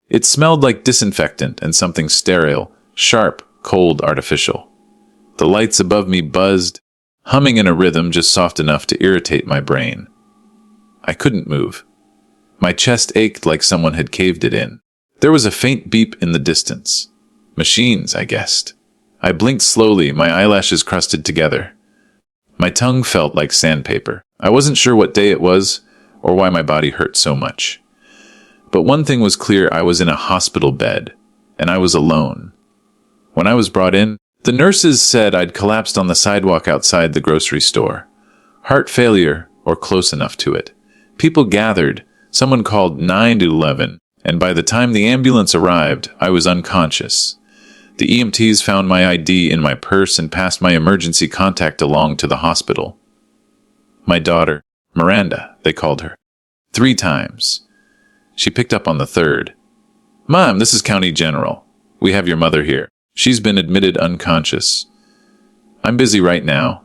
It smelled like disinfectant and something sterile, sharp, cold, artificial. The lights above me buzzed, humming in a rhythm just soft enough to irritate my brain. I couldn't move. My chest ached like someone had caved it in. There was a faint beep in the distance. Machines, I guessed. I blinked slowly, my eyelashes crusted together. My tongue felt like sandpaper. I wasn't sure what day it was or why my body hurt so much. But one thing was clear, I was in a hospital bed, and I was alone. When I was brought in, the nurses said I'd collapsed on the sidewalk outside the grocery store. Heart failure, or close enough to it. People gathered, someone called 911, and by the time the ambulance arrived, I was unconscious. The EMTs found my ID in my purse and passed my emergency contact along to the hospital. My daughter, Miranda, they called her. 3 times. She picked up on the third. "Mom, this is County General. We have your mother here. She's been admitted unconscious." "I'm busy right now."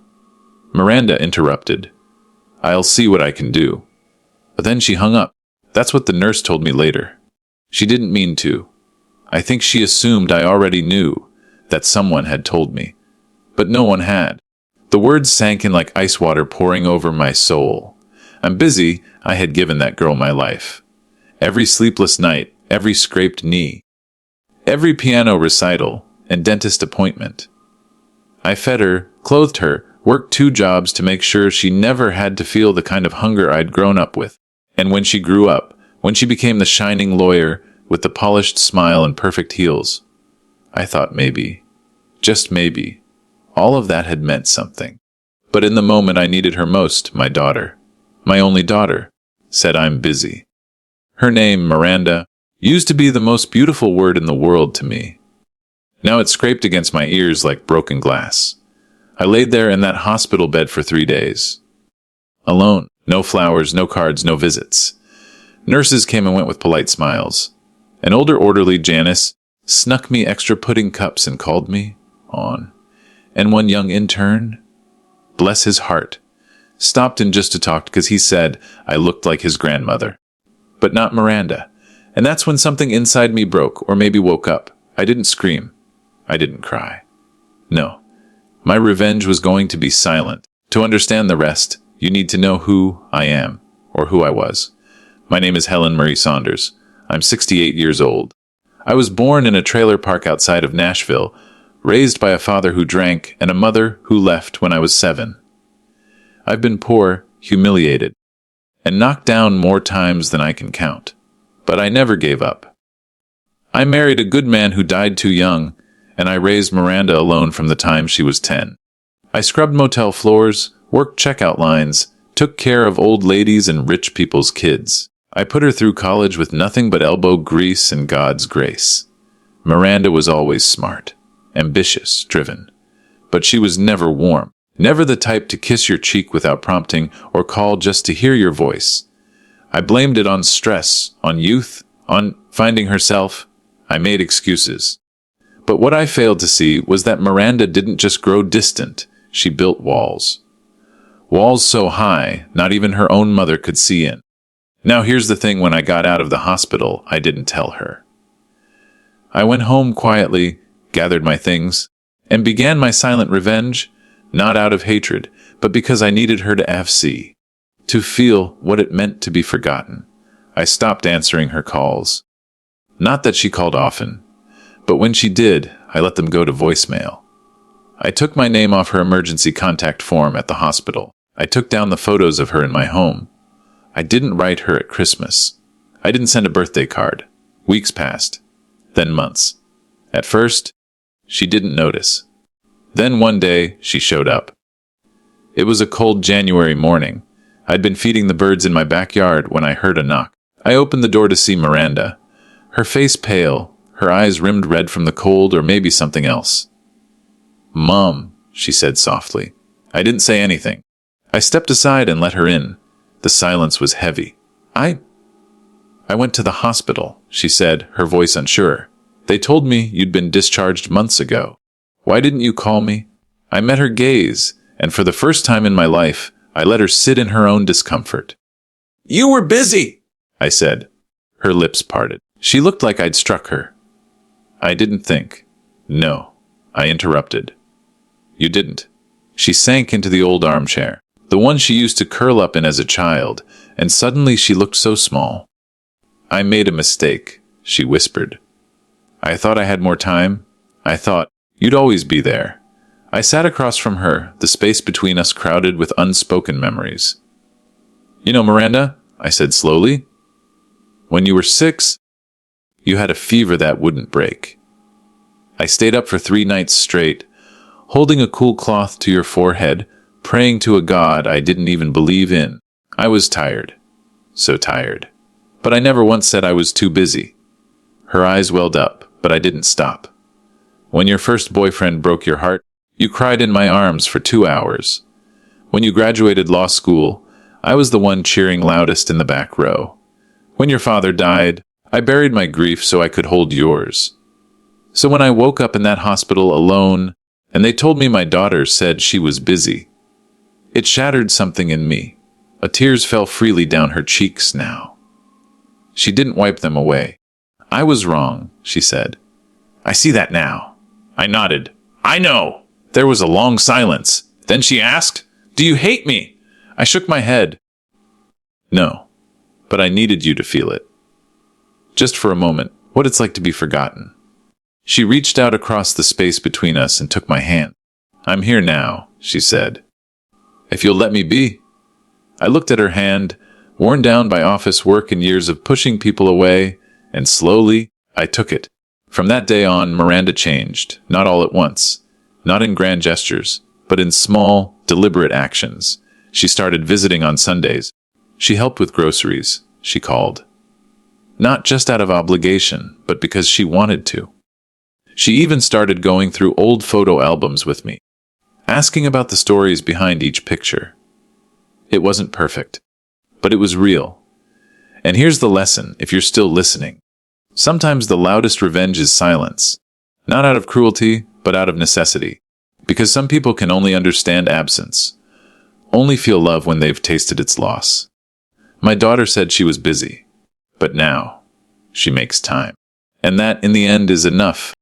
Miranda interrupted. "I'll see what I can do." But then she hung up. That's what the nurse told me later. She didn't mean to. I think she assumed I already knew, that someone had told me. But no one had. The words sank in like ice water pouring over my soul. I'm busy, I had given that girl my life. Every sleepless night, every scraped knee, every piano recital and dentist appointment. I fed her, clothed her, worked 2 jobs to make sure she never had to feel the kind of hunger I'd grown up with. And when she grew up, when she became the shining lawyer with the polished smile and perfect heels, I thought maybe, just maybe, all of that had meant something. But in the moment I needed her most, my daughter, my only daughter, said I'm busy. Her name, Miranda, used to be the most beautiful word in the world to me. Now it scraped against my ears like broken glass. I laid there in that hospital bed for 3 days. Alone, no flowers, no cards, no visits. Nurses came and went with polite smiles. An older orderly, Janice, snuck me extra pudding cups and called me on. And one young intern, bless his heart, stopped in just to talk because he said I looked like his grandmother. But not Miranda. And that's when something inside me broke, or maybe woke up. I didn't scream. I didn't cry. No. My revenge was going to be silent. To understand the rest, you need to know who I am, or who I was. My name is Helen Marie Saunders. I'm 68 years old. I was born in a trailer park outside of Nashville, raised by a father who drank and a mother who left when I was 7. I've been poor, humiliated, and knocked down more times than I can count. But I never gave up. I married a good man who died too young, and I raised Miranda alone from the time she was 10. I scrubbed motel floors, worked checkout lines, took care of old ladies and rich people's kids. I put her through college with nothing but elbow grease and God's grace. Miranda was always smart, ambitious, driven. But she was never warm. Never the type to kiss your cheek without prompting or call just to hear your voice. I blamed it on stress, on youth, on finding herself. I made excuses. But what I failed to see was that Miranda didn't just grow distant, she built walls. Walls so high, not even her own mother could see in. Now here's the thing, when I got out of the hospital, I didn't tell her. I went home quietly, gathered my things, and began my silent revenge, not out of hatred, but because I needed her to FC, to feel what it meant to be forgotten. I stopped answering her calls. Not that she called often, but when she did, I let them go to voicemail. I took my name off her emergency contact form at the hospital. I took down the photos of her in my home. I didn't write her at Christmas. I didn't send a birthday card. Weeks passed, then months. At first, she didn't notice. Then one day, she showed up. It was a cold January morning. I'd been feeding the birds in my backyard when I heard a knock. I opened the door to see Miranda. Her face pale, her eyes rimmed red from the cold or maybe something else. "Mom," she said softly. I didn't say anything. I stepped aside and let her in. The silence was heavy. I went to the hospital, she said, her voice unsure. "They told me you'd been discharged months ago. Why didn't you call me?" I met her gaze, and for the first time in my life, I let her sit in her own discomfort. "You were busy," I said. Her lips parted. She looked like I'd struck her. I didn't think. No, I interrupted. You didn't. She sank into the old armchair, the one she used to curl up in as a child, and suddenly she looked so small. I made a mistake, she whispered. I thought I had more time. I thought you'd always be there. I sat across from her, the space between us crowded with unspoken memories. You know, Miranda, I said slowly, when you were 6, you had a fever that wouldn't break. I stayed up for 3 nights straight, holding a cool cloth to your forehead, praying to a god I didn't even believe in. I was tired. So tired. But I never once said I was too busy. Her eyes welled up, but I didn't stop. When your first boyfriend broke your heart, you cried in my arms for 2 hours. When you graduated law school, I was the one cheering loudest in the back row. When your father died, I buried my grief so I could hold yours. So when I woke up in that hospital alone, and they told me my daughter said she was busy, it shattered something in me. Tears fell freely down her cheeks now. She didn't wipe them away. I was wrong, she said. I see that now. I nodded. I know. There was a long silence. Then she asked, Do you hate me? I shook my head. No, but I needed you to feel it. Just for a moment, what it's like to be forgotten. She reached out across the space between us and took my hand. I'm here now, she said. If you'll let me be. I looked at her hand, worn down by office work and years of pushing people away, and slowly, I took it. From that day on, Miranda changed, not all at once, not in grand gestures, but in small, deliberate actions. She started visiting on Sundays. She helped with groceries, she called. Not just out of obligation, but because she wanted to. She even started going through old photo albums with me, asking about the stories behind each picture. It wasn't perfect, but it was real. And here's the lesson, if you're still listening. Sometimes the loudest revenge is silence, not out of cruelty, but out of necessity. Because some people can only understand absence, only feel love when they've tasted its loss. My daughter said she was busy, but now she makes time. And that, in the end, is enough.